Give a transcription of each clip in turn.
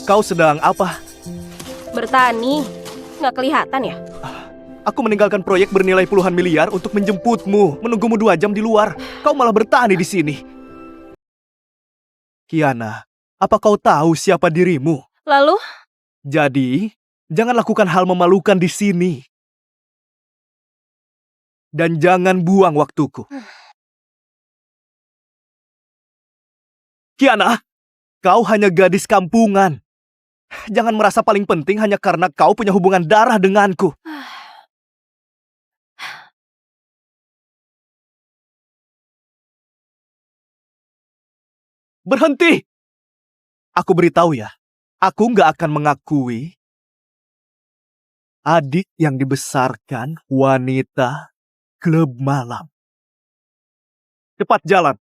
Kau sedang apa? Bertani. Nggak kelihatan ya? Aku meninggalkan proyek bernilai puluhan miliar untuk menjemputmu, menunggumu 2 jam di luar. Kau malah bertani di sini. Kiana, apa kau tahu siapa dirimu? Lalu, Jadi, jangan lakukan hal memalukan di sini. Dan jangan buang waktuku. Kiana, kau hanya gadis kampungan. Jangan merasa paling penting hanya karena kau punya hubungan darah denganku. Berhenti! Aku beritahu ya, aku nggak akan mengakui adik yang dibesarkan wanita klub malam. Cepat jalan.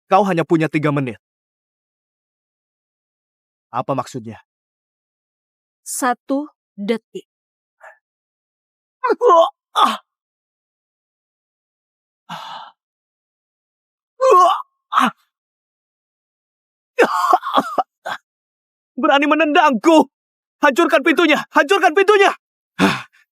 Kau hanya punya 3 menit. Apa maksudnya? 1 detik. Berani menendangku. Hancurkan pintunya, hancurkan pintunya.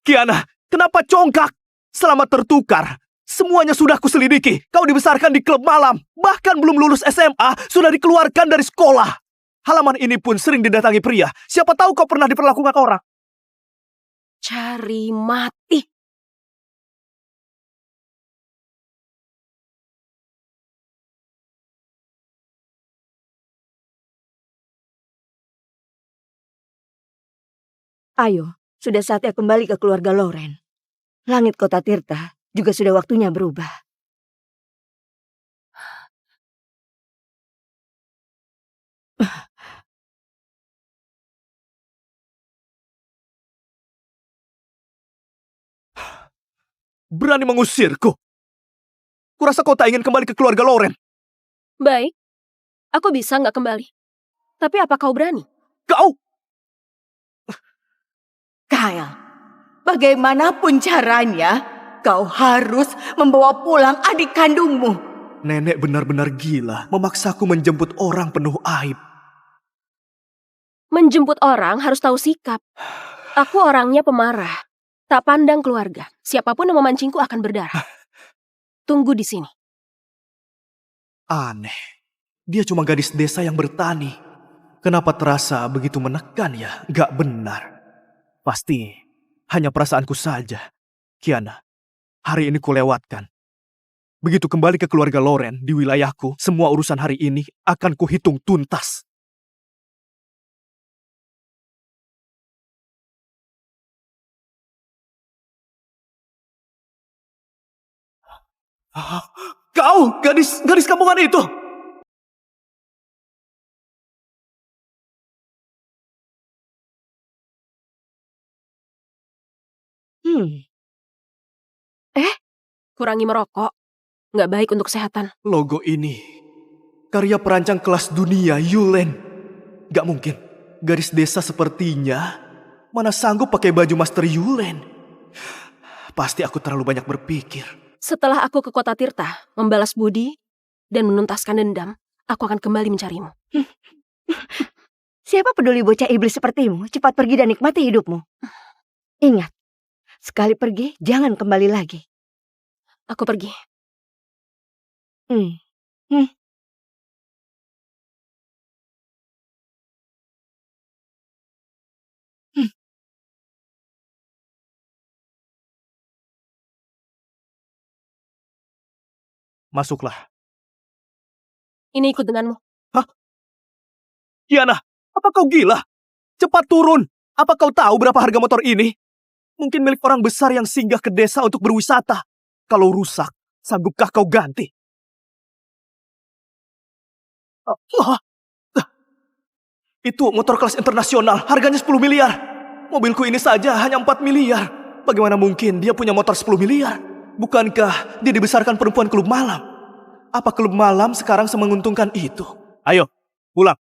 Kiana, kenapa congkak? Selamat tertukar. Semuanya sudah kuselidiki. Kau dibesarkan di klub malam. Bahkan belum lulus SMA, sudah dikeluarkan dari sekolah. Halaman ini pun sering didatangi pria. Siapa tahu kau pernah diperlakukan orang. Cari mati. Ayo, sudah saatnya kembali ke keluarga Loren. Langit kota Tirta juga sudah waktunya berubah. Berani mengusirku. Kurasa kau tak ingin kembali ke keluarga Loren. Baik, aku bisa nggak kembali. Tapi apa kau berani? Kau! Kyle, bagaimanapun caranya, kau harus membawa pulang adik kandungmu. Nenek benar-benar gila memaksaku menjemput orang penuh aib. Menjemput orang harus tahu sikap. Aku orangnya pemarah. Tak pandang keluarga. Siapapun yang memancingku akan berdarah. Tunggu di sini. Aneh. Dia cuma gadis desa yang bertani. Kenapa terasa begitu menekan ya? Gak benar. Pasti hanya perasaanku saja. Kiana, hari ini kulewatkan. Begitu kembali ke keluarga Loren di wilayahku, semua urusan hari ini akan kuhitung tuntas. Kau, gadis kampungan itu! Kurangi merokok. Nggak baik untuk kesehatan. Logo ini, karya perancang kelas dunia, Yulen. Gak mungkin, gadis desa sepertinya mana sanggup pakai baju Master Yulen. Pasti aku terlalu banyak berpikir. Setelah aku ke kota Tirta, membalas budi, dan menuntaskan dendam, aku akan kembali mencarimu. Siapa peduli bocah iblis sepertimu? Cepat pergi dan nikmati hidupmu. Ingat, sekali pergi, jangan kembali lagi. Aku pergi. Masuklah. Ini ikut denganmu. Kiana, apa kau gila? Cepat turun. Apa kau tahu berapa harga motor ini? Mungkin milik orang besar yang singgah ke desa untuk berwisata. Kalau rusak, sanggupkah kau ganti? Itu motor kelas internasional, harganya 10 miliar. Mobilku ini saja hanya 4 miliar. Bagaimana mungkin dia punya motor 10 miliar? Bukankah dia dibesarkan perempuan klub malam? Apa klub malam sekarang semenguntungkan itu? Ayo, pulang.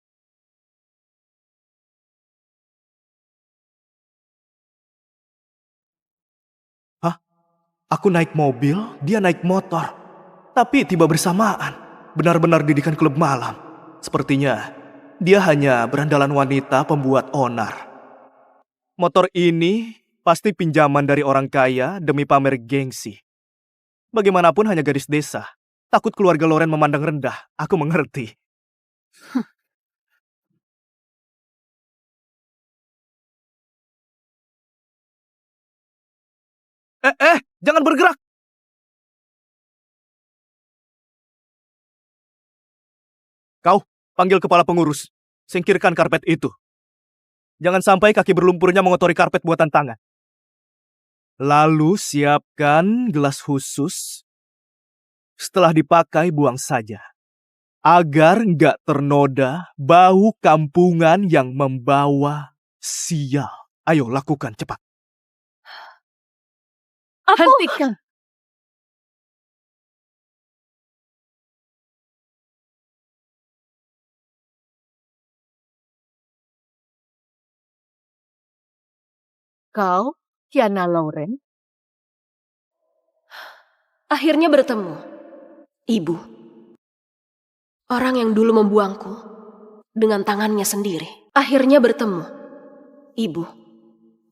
Hah? Aku naik mobil, dia naik motor. Tapi tiba bersamaan. Benar-benar didikan klub malam. Sepertinya Dia hanya berandalan wanita pembuat onar. Motor ini pasti pinjaman dari orang kaya demi pamer gengsi. Bagaimanapun hanya gadis desa. Takut keluarga Loren memandang rendah. Aku mengerti. Jangan bergerak! Kau, panggil kepala pengurus. Singkirkan karpet itu. Jangan sampai kaki berlumpurnya mengotori karpet buatan tangan. Lalu siapkan gelas khusus. Setelah dipakai, buang saja. Agar nggak ternoda bau kampungan yang membawa sial. Ayo, lakukan cepat. Hentikan. Kau, Kiana Loren, Akhirnya bertemu. Ibu. Orang yang dulu membuangku dengan tangannya sendiri. Akhirnya bertemu. Ibu.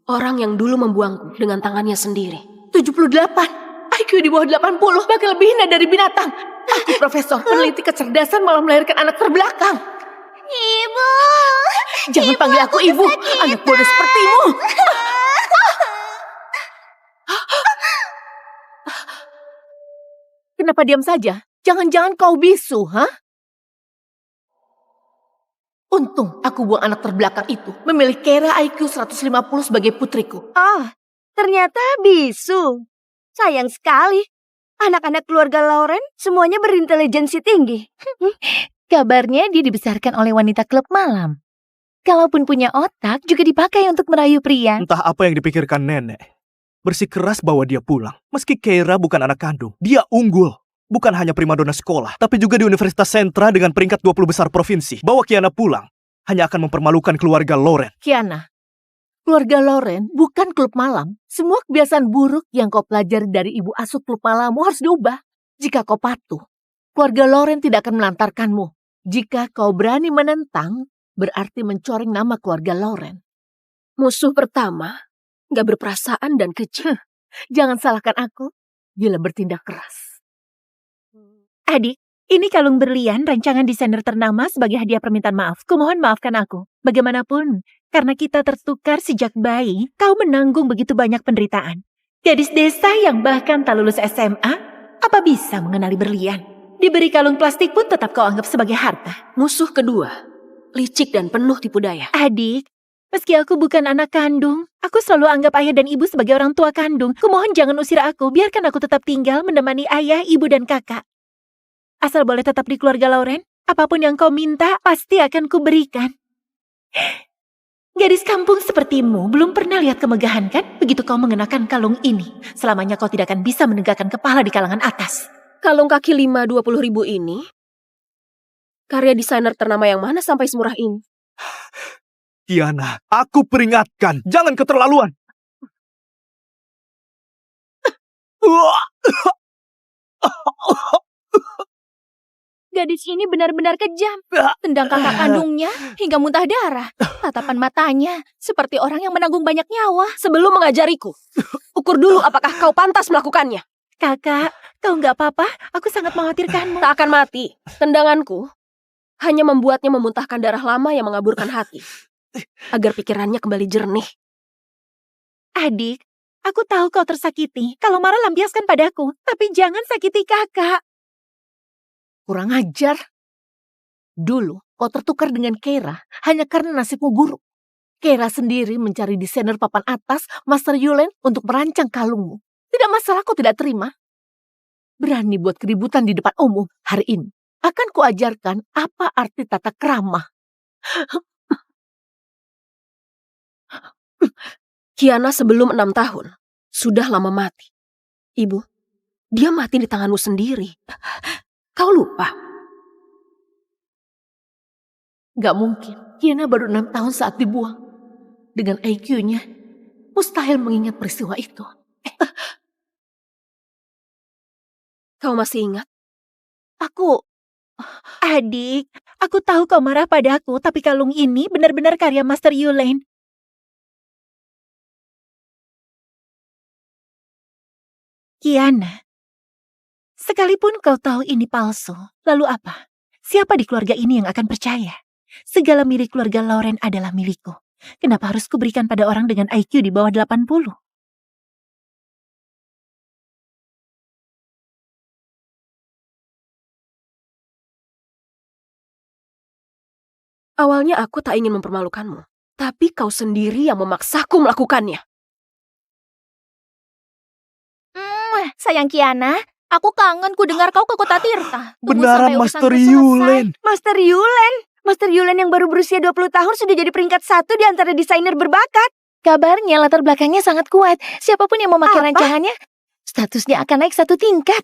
Orang yang dulu membuangku dengan tangannya sendiri. 78. IQ di bawah 80, bahkan lebih hina dari binatang. Aku profesor peneliti kecerdasan malah melahirkan anak terbelakang. Ibu. Jangan panggil aku ibu, anak bodoh sepertimu. Kenapa diam saja? Jangan-jangan kau bisu, ha? Untung aku buang anak terbelakang itu, memilih Kera IQ 150 sebagai putriku. Oh, ternyata bisu. Sayang sekali. Anak-anak keluarga Loren semuanya berintelijensi tinggi. Kabarnya dia dibesarkan oleh wanita klub malam. Kalaupun punya otak, juga dipakai untuk merayu pria. Entah apa yang dipikirkan nenek. Bersikeras bawa dia pulang. Meski Keira bukan anak kandung, dia unggul. Bukan hanya primadona sekolah, tapi juga di Universitas Sentra dengan peringkat 20 besar provinsi. Bawa Kiana pulang hanya akan mempermalukan keluarga Loren. Kiana, keluarga Loren bukan klub malam. Semua kebiasaan buruk yang kau pelajari dari ibu asuh klub malammu harus diubah. Jika kau patuh, keluarga Loren tidak akan melantarkanmu. Jika kau berani menentang, berarti mencoreng nama keluarga Loren. Musuh pertama gak berperasaan dan keji. Jangan salahkan aku bila bertindak keras. Adik, ini kalung berlian rancangan desainer ternama sebagai hadiah permintaan maaf. Kumohon maafkan aku. Bagaimanapun, karena kita tertukar sejak bayi, kau menanggung begitu banyak penderitaan. Gadis desa yang bahkan tak lulus SMA, apa bisa mengenali berlian? Diberi kalung plastik pun tetap kau anggap sebagai harta. Musuh kedua, licik dan penuh tipu daya. Adik, meski aku bukan anak kandung, aku selalu anggap ayah dan ibu sebagai orang tua kandung. Kumohon jangan usir aku, biarkan aku tetap tinggal menemani ayah, ibu, dan kakak. Asal boleh tetap di keluarga Loren, apapun yang kau minta pasti akan kuberikan. Gadis kampung sepertimu belum pernah lihat kemegahan kan? Begitu kau mengenakan kalung ini, selamanya kau tidak akan bisa menegakkan kepala di kalangan atas. Kalung kaki 5 20.000 ini, karya desainer ternama yang mana sampai semurah ini? Kiana, aku peringatkan, jangan keterlaluan. Gadis ini benar-benar kejam. Tendang kakak kandungnya hingga muntah darah. Tatapan matanya seperti orang yang menanggung banyak nyawa. Sebelum mengajariku, ukur dulu apakah kau pantas melakukannya. Kakak, kau nggak apa-apa? Aku sangat mengkhawatirkanmu. Tak akan mati. Tendanganku hanya membuatnya memuntahkan darah lama yang mengaburkan hati. Agar pikirannya kembali jernih. Adik, aku tahu kau tersakiti. Kalau marah lampiaskan padaku. Tapi jangan sakiti kakak. Kurang ajar. Dulu kau tertukar dengan Kera hanya karena nasibmu buruk. Kera sendiri mencari desainer papan atas Master Yulen untuk merancang kalungmu. Tidak masalah kau tidak terima. Berani buat keributan di depan umum hari ini. Akan kuajarkan apa arti tata krama. Kiana sebelum 6 tahun sudah lama mati. Ibu, dia mati di tanganmu sendiri. Kau lupa? Gak mungkin. Kiana baru 6 tahun saat dibuang. Dengan IQ-nya, mustahil mengingat peristiwa itu. Kau masih ingat? Aku Adik, aku tahu kau marah padaku, tapi kalung ini benar-benar karya Master Yulane. Kiana, sekalipun kau tahu ini palsu, lalu apa? Siapa di keluarga ini yang akan percaya? Segala milik keluarga Lauren adalah milikku. Kenapa harus kuberikan pada orang dengan IQ di bawah 80? Awalnya aku tak ingin mempermalukanmu, tapi kau sendiri yang memaksaku melakukannya. Sayang Kiana, aku kangen ku dengar kau ke kota Tirta. Tunggu Benaran sampai Master urusanku selesai. Yulen. Master Yulen. Master Yulen yang baru berusia 20 tahun sudah jadi peringkat 1 di antara desainer berbakat. Kabarnya latar belakangnya sangat kuat. Siapapun yang memakai Apa? rancangannya, statusnya akan naik 1 tingkat.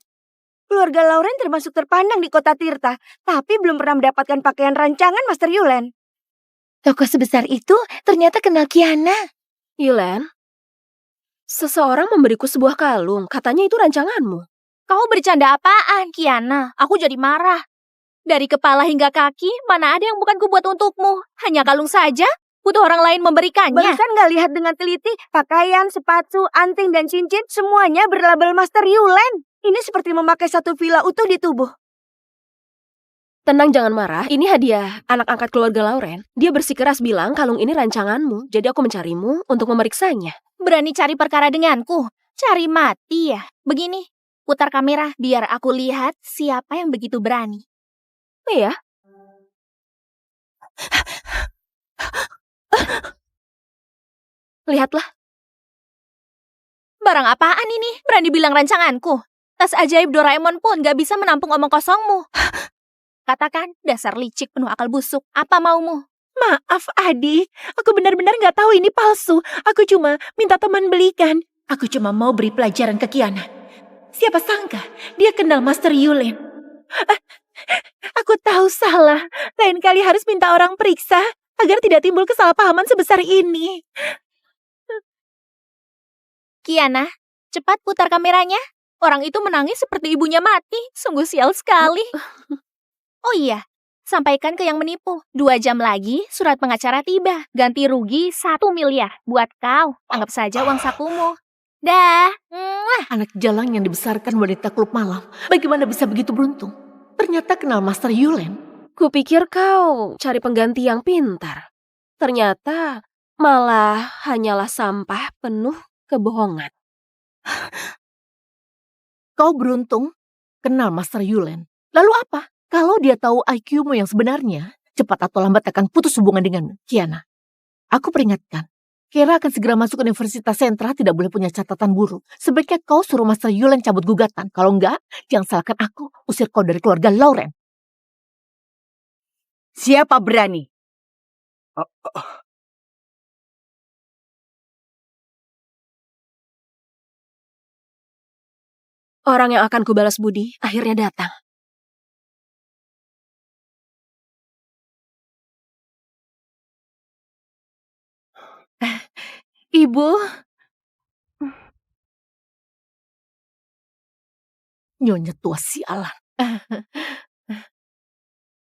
Keluarga Lauren termasuk terpandang di kota Tirta, tapi belum pernah mendapatkan pakaian rancangan Master Yulen. Tokoh sebesar itu ternyata kenal Kiana. Yulen, seseorang memberiku sebuah kalung, katanya itu rancanganmu. Kau bercanda apaan, Kiana? Aku jadi marah. Dari kepala hingga kaki, mana ada yang bukan kubuat untukmu? Hanya kalung saja? Butuh orang lain memberikannya. Barusan nggak lihat dengan teliti, pakaian, sepatu, anting, dan cincin, semuanya berlabel Master Yulen. Ini seperti memakai satu villa utuh di tubuh. Tenang, jangan marah. Ini hadiah anak angkat keluarga Lauren. Dia bersikeras bilang kalung ini rancanganmu, jadi aku mencarimu untuk memeriksanya. Berani cari perkara denganku? Cari mati ya? Begini, putar kamera biar aku lihat siapa yang begitu berani. Iya. Lihatlah. Barang apaan ini? Berani bilang rancanganku? Tas ajaib Doraemon pun gak bisa menampung omong kosongmu. Katakan, dasar licik penuh akal busuk. Apa maumu? Maaf adik, aku benar-benar nggak tahu ini palsu. Aku cuma minta teman belikan. Aku cuma mau beri pelajaran ke Kiana. Siapa sangka dia kenal Master Yulen. Aku tahu salah. Lain kali harus minta orang periksa agar tidak timbul kesalahpahaman sebesar ini. Kiana, cepat putar kameranya. Orang itu menangis seperti ibunya mati. Sungguh sial sekali. Oh iya, sampaikan ke yang menipu. 2 jam lagi surat pengacara tiba. Ganti rugi 1 miliar buat kau. Anggap saja uang sakumu. Dah. Anak jalang yang dibesarkan wanita klub malam. Bagaimana bisa begitu beruntung? Ternyata kenal Master Yulen. Kupikir kau cari pengganti yang pintar. Ternyata malah hanyalah sampah penuh kebohongan. Kau beruntung kenal Master Yulen. Lalu apa? Kalau dia tahu IQ-mu yang sebenarnya, cepat atau lambat akan putus hubungan dengan Kiana. Aku peringatkan, Kira akan segera masuk Universitas Sentra, tidak boleh punya catatan buruk. Sebaiknya kau suruh Master Yulen cabut gugatan. Kalau enggak, jangan salahkan aku, usir kau dari keluarga Lauren. Siapa berani? Orang yang akan kubalas budi akhirnya datang. Ibu. Nyonya tua sialan.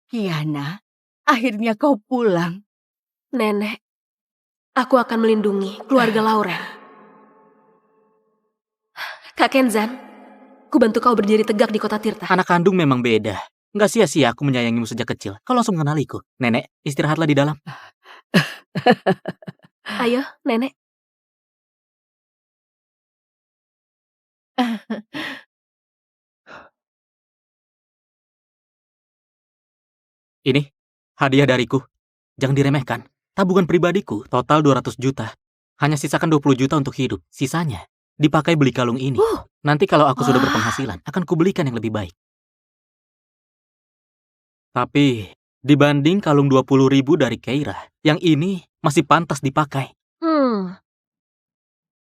Kiana, akhirnya kau pulang. Nenek, aku akan melindungi keluarga Lauren. Kak Kenzan, ku bantu kau berdiri tegak di kota Tirta. Anak kandung memang beda. Nggak sia-sia aku menyayangimu sejak kecil. Kau langsung mengenaliku. Nenek, istirahatlah di dalam. Ayo, Nenek. Ini, hadiah dariku. Jangan diremehkan. Tabungan pribadiku, total 200 juta. Hanya sisakan 20 juta untuk hidup. Sisanya, dipakai beli kalung ini. Nanti kalau aku sudah berpenghasilan, akan kubelikan yang lebih baik. Tapi, dibanding kalung 20.000 dari Keira, yang ini masih pantas dipakai.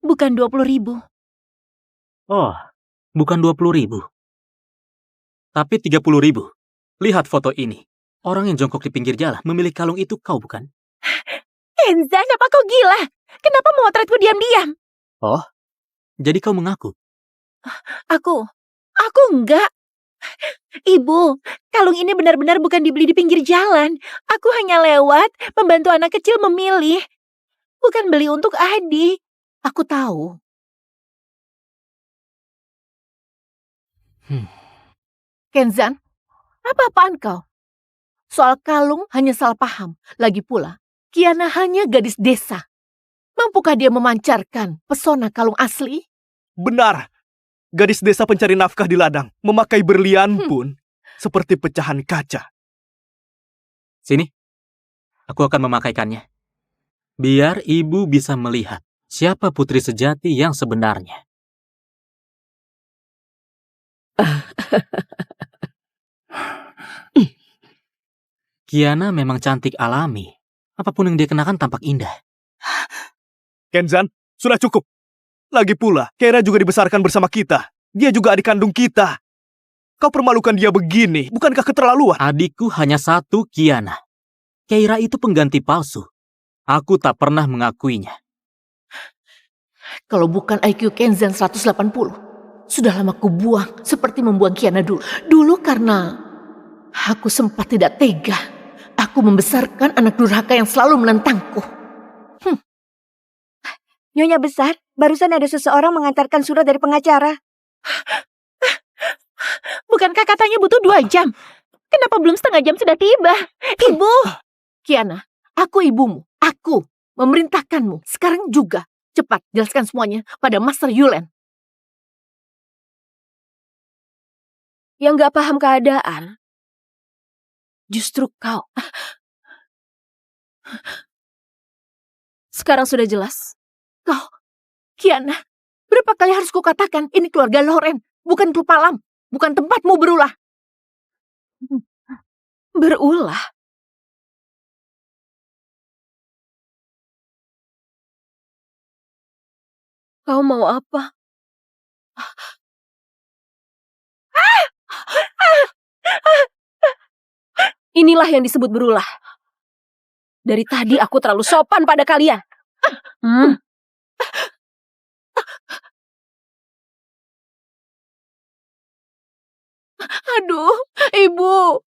Bukan 20.000. Oh, bukan 20.000. Tapi 30.000. Lihat foto ini. Orang yang jongkok di pinggir jalan memilih kalung itu kau bukan? Kenzan, apa kau gila? Kenapa memotretku diam-diam? Oh, jadi kau mengaku? Aku enggak. Ibu, kalung ini benar-benar bukan dibeli di pinggir jalan. Aku hanya lewat, membantu anak kecil memilih. Bukan beli untuk Adi. Aku tahu. Kenzan, apa-apaan kau? Soal kalung hanya salah paham. Lagi pula, Kiana hanya gadis desa. Mampukah dia memancarkan pesona kalung asli? Benar. Gadis desa pencari nafkah di ladang, memakai berlian pun seperti pecahan kaca. Sini, aku akan memakaikannya. Biar ibu bisa melihat siapa putri sejati yang sebenarnya. Kiana memang cantik alami. Apapun yang dia kenakan tampak indah. Kenzan, sudah cukup. Lagi pula, Keira juga dibesarkan bersama kita. Dia juga adik kandung kita. Kau permalukan dia begini, bukankah keterlaluan? Adikku hanya satu, Kiana. Keira itu pengganti palsu. Aku tak pernah mengakuinya. Kalau bukan IQ Kenzan 180, sudah lama kubuang seperti membuang Kiana dulu. Dulu karena aku sempat tidak tega. Aku membesarkan anak durhaka yang selalu menentangku. Nyonya besar, barusan ada seseorang mengantarkan surat dari pengacara. Bukankah katanya butuh 2 jam? Kenapa belum setengah jam sudah tiba? Ibu! Kiana, aku ibumu. Aku memerintahkanmu. Sekarang juga. Cepat, jelaskan semuanya pada Master Yulen. Yang gak paham keadaan, justru kau. Sekarang sudah jelas. Kau, Kiana, berapa kali harus kukatakan ini keluarga Loren, bukan klub malam, bukan tempatmu berulah. Berulah? Kau mau apa? Inilah yang disebut berulah. Dari tadi aku terlalu sopan pada kalian. Aduh, ibu.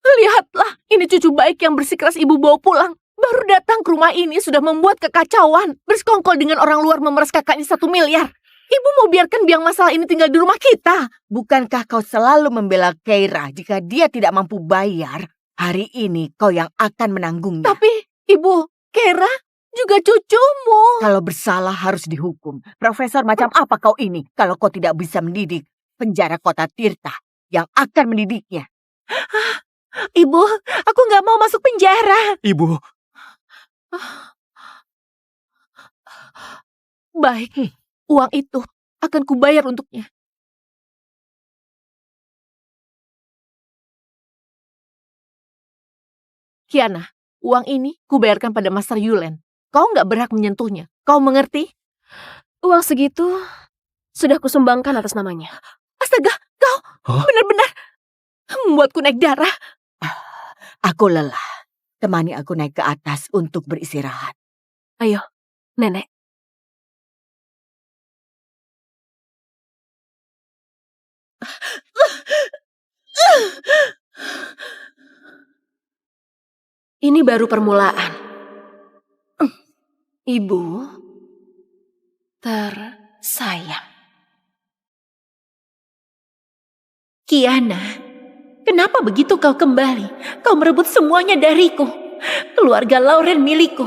Lihatlah, ini cucu baik yang bersikeras ibu bawa pulang. Baru datang ke rumah ini sudah membuat kekacauan. Bersekongkol dengan orang luar memeras kakaknya 1 miliar. Ibu mau biarkan biang masalah ini tinggal di rumah kita. Bukankah kau selalu membela Keira jika dia tidak mampu bayar? Hari ini kau yang akan menanggungnya. Tapi, ibu, Keira juga cucumu. Kalau bersalah harus dihukum. Profesor macam apa kau ini kalau kau tidak bisa mendidik penjara kota Tirta yang akan mendidiknya? Ibu, aku nggak mau masuk penjara. Ibu, Baik, uang itu akan kubayar untuknya. Kiana, uang ini kubayarkan pada Master Yulen. Kau nggak berhak menyentuhnya. Kau mengerti? Uang segitu sudah kusumbangkan atas namanya. Astaga, kau benar-benar membuatku naik darah. Aku lelah. Temani aku naik ke atas untuk beristirahat. Ayo, Nenek. Ini baru permulaan. Ibu tersayang. Kiana, kenapa begitu kau kembali? Kau merebut semuanya dariku. Keluarga Lauren milikku.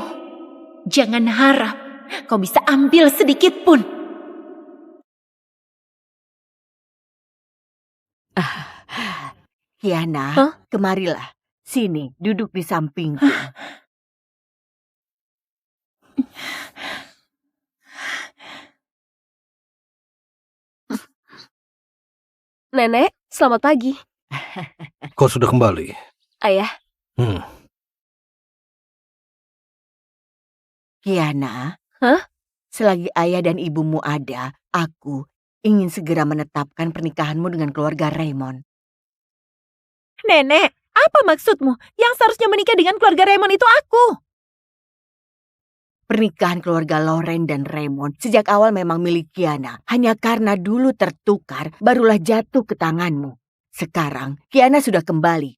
Jangan harap kau bisa ambil sedikit pun. Kiana, kemarilah. Sini, duduk di sampingku. Nenek, selamat pagi. Kau sudah kembali? Ayah. Kiana, Hah? selagi ayah dan ibumu ada, aku ingin segera menetapkan pernikahanmu dengan keluarga Raymond. Nenek, apa maksudmu? Yang seharusnya menikah dengan keluarga Raymond itu aku. Pernikahan keluarga Loren dan Raymond sejak awal memang milik Kiana. Hanya karena dulu tertukar, barulah jatuh ke tanganmu. Sekarang Kiana sudah kembali.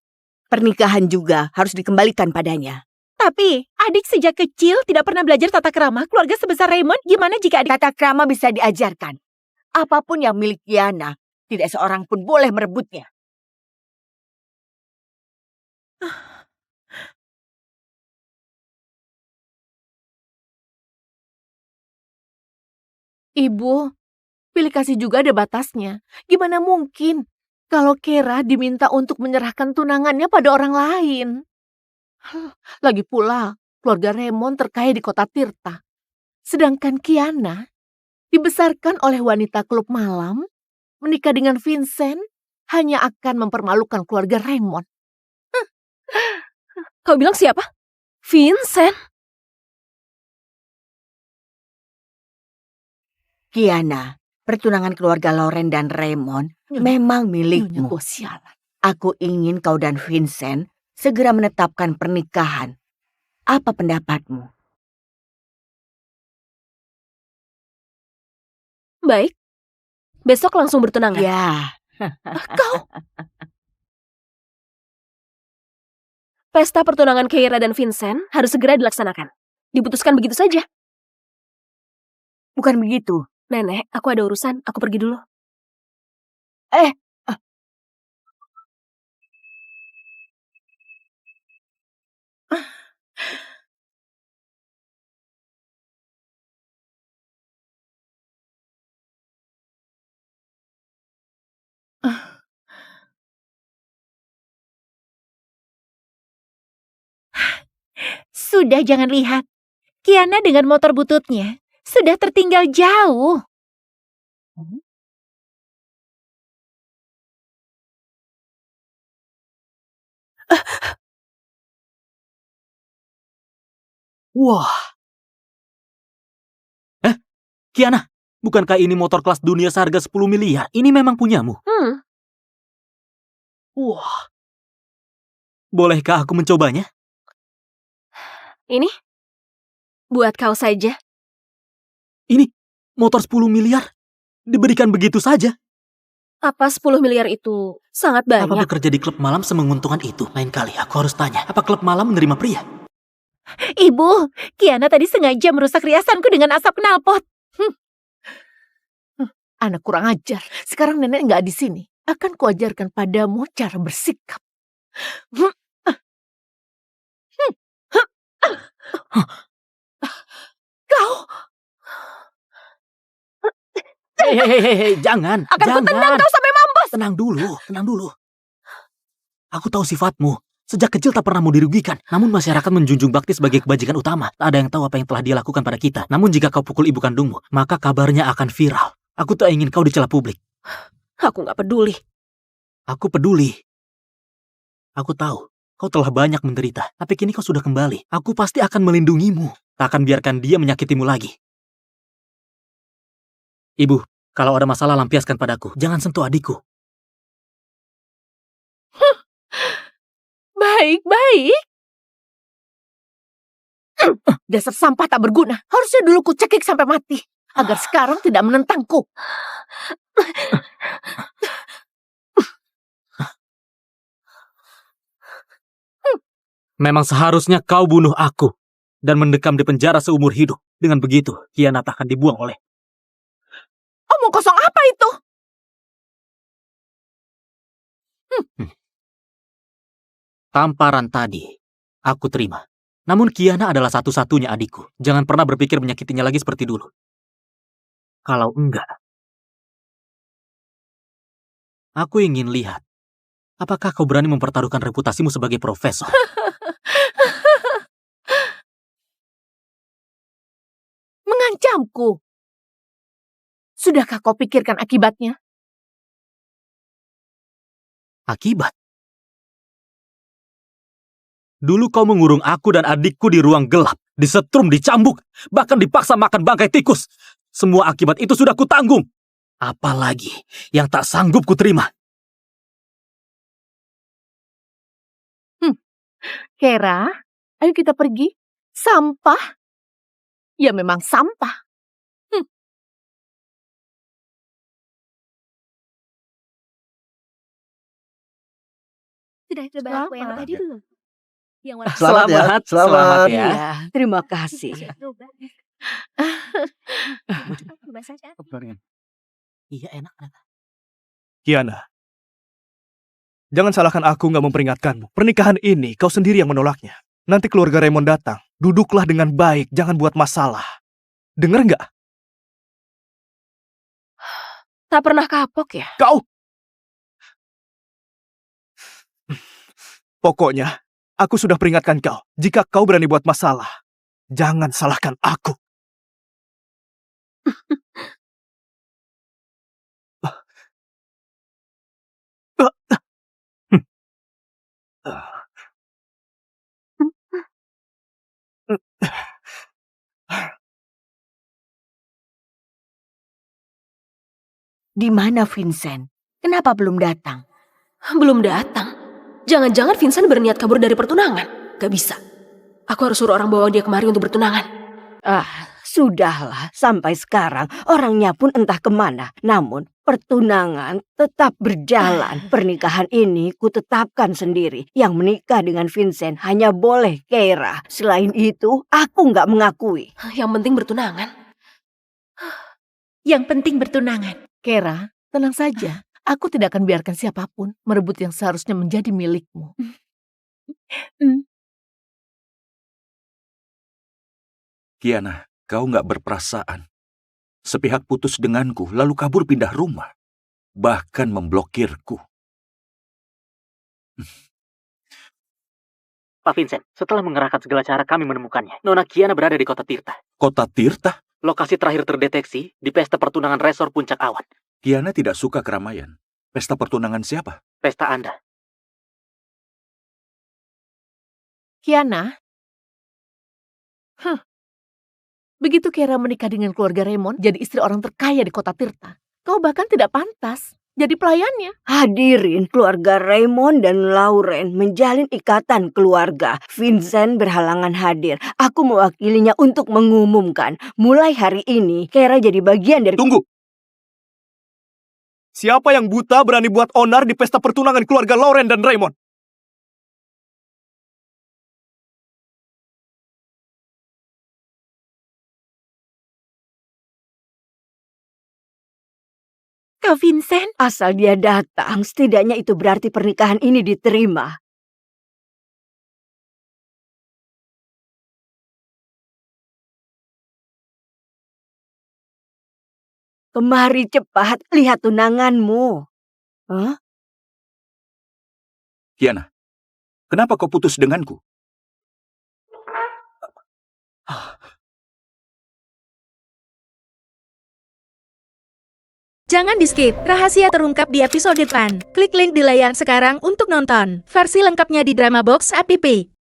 Pernikahan juga harus dikembalikan padanya. Tapi adik sejak kecil tidak pernah belajar tata krama. Keluarga sebesar Raymond, gimana jika adik... Tata krama bisa diajarkan. Apapun yang milik Kiana, tidak seorang pun boleh merebutnya. Ibu, pilih kasih juga ada batasnya. Gimana mungkin kalau Kera diminta untuk menyerahkan tunangannya pada orang lain? Lagi pula, keluarga Raymond terkaya di kota Tirta. Sedangkan Kiana dibesarkan oleh wanita klub malam, menikah dengan Vincent hanya akan mempermalukan keluarga Raymond. Kau bilang siapa? Vincent? Kiana, pertunangan keluarga Loren dan Raymond memang milikmu. Nyonya sialan. Aku ingin kau dan Vincent segera menetapkan pernikahan. Apa pendapatmu? Baik. Besok langsung bertunangan. Ya, Kau? Pesta pertunangan Keira dan Vincent harus segera dilaksanakan. Diputuskan begitu saja. bukan begitu. Nenek, aku ada urusan. Aku pergi dulu. Sudah, jangan lihat. Kiana dengan motor bututnya sudah tertinggal jauh. Wah, Kiana, bukankah ini motor kelas dunia seharga 10 miliar? Ini memang punyamu. wah. Bolehkah aku mencobanya? Ini? Buat kau saja. Ini motor 10 miliar? Diberikan begitu saja? Apa 10 miliar itu sangat Apa banyak? bekerja di klub malam semenguntungkan itu? Lain kali aku harus tanya, apa klub malam menerima pria? Ibu, Kiana tadi sengaja merusak riasanku dengan asap knalpot. Anak kurang ajar. Sekarang nenek nggak di sini. Akan kuajarkan padamu cara bersikap. Kau Hei, jangan, akan jangan. kutendang kau sampai mampus. Tenang dulu. Aku tahu sifatmu. Sejak kecil tak pernah mau dirugikan. Namun masyarakat menjunjung bakti sebagai kebajikan utama. Tak ada yang tahu apa yang telah dia lakukan pada kita. Namun jika kau pukul ibu kandungmu, maka kabarnya akan viral. Aku tak ingin kau dicela publik. Aku gak peduli. Aku peduli. Aku tahu, kau telah banyak menderita. Tapi kini kau sudah kembali. Aku pasti akan melindungimu. Tak akan biarkan dia menyakitimu lagi. Ibu, kalau ada masalah lampiaskan padaku. Jangan sentuh adikku. Baik. Dasar sampah tak berguna. Harusnya dulu ku cekik sampai mati. Agar sekarang tidak menentangku. Memang seharusnya kau bunuh aku. Dan mendekam di penjara seumur hidup. Dengan begitu, Kiana akan dibuang oleh... Omong kosong apa itu? Tamparan tadi, aku terima. Namun Kiana adalah satu-satunya adikku. Jangan pernah berpikir menyakitinya lagi seperti dulu. Kalau enggak, aku ingin lihat, apakah kau berani mempertaruhkan reputasimu sebagai profesor? Mengancamku. Sudahkah kau pikirkan akibatnya? Akibat? Dulu kau mengurung aku dan adikku di ruang gelap, disetrum, dicambuk, bahkan dipaksa makan bangkai tikus. Semua akibat itu sudah kutanggung. Apalagi yang tak sanggup kuterima. Kera, ayo kita pergi. Sampah? Ya memang sampah. Sudah coba aku yang tadi belum? Yang warna Selamat ya, selamat. ya. Iya, terima kasih. Coba saja. Iya, enak ternyata. Kiana, jangan salahkan aku nggak memperingatkanmu. Pernikahan ini kau sendiri yang menolaknya. Nanti keluarga Raymond datang. Duduklah dengan baik, jangan buat masalah. Dengar nggak? Tak pernah kapok ya? Kau! Pokoknya, aku sudah peringatkan kau. Jika kau berani buat masalah, jangan salahkan aku. Di mana Vincent? Kenapa belum datang? Belum datang. Jangan-jangan Vincent berniat kabur dari pertunangan. Gak bisa. Aku harus suruh orang bawa dia kemari untuk bertunangan. Sudahlah, sampai sekarang orangnya pun entah kemana. Namun, pertunangan tetap berjalan. Pernikahan ini kutetapkan sendiri. Yang menikah dengan Vincent hanya boleh Keira. Selain itu, aku nggak mengakui. Yang penting bertunangan. Yang penting bertunangan. Keira, tenang saja. Aku tidak akan biarkan siapapun merebut yang seharusnya menjadi milikmu. Kiana, kau nggak berperasaan. Sepihak putus denganku, lalu kabur pindah rumah. Bahkan memblokirku. Pak Vincent, setelah mengerahkan segala cara kami menemukannya. Nona Kiana berada di kota Tirta. Kota Tirta? Lokasi terakhir terdeteksi di pesta pertunangan resor Puncak Awan. Kiana tidak suka keramaian. Pesta pertunangan siapa? Pesta Anda. Kiana? Begitu Keira menikah dengan keluarga Raymond, jadi istri orang terkaya di kota Tirta. Kau bahkan tidak pantas jadi pelayannya. Hadirin keluarga Raymond dan Lauren menjalin ikatan keluarga. Vincent berhalangan hadir. Aku mewakilinya untuk mengumumkan. Mulai hari ini, Keira jadi bagian dari... Tunggu! Siapa yang buta berani buat onar di pesta pertunangan keluarga Lauren dan Raymond? Kak Vincent, Asal dia datang, setidaknya itu berarti pernikahan ini diterima. Kemari cepat, lihat tunanganmu. Hah? Kiana, kenapa kau putus denganku? jangan di-skip. Rahasia terungkap di episode depan. Klik link di layar sekarang untuk nonton. Versi lengkapnya di Drama Box app.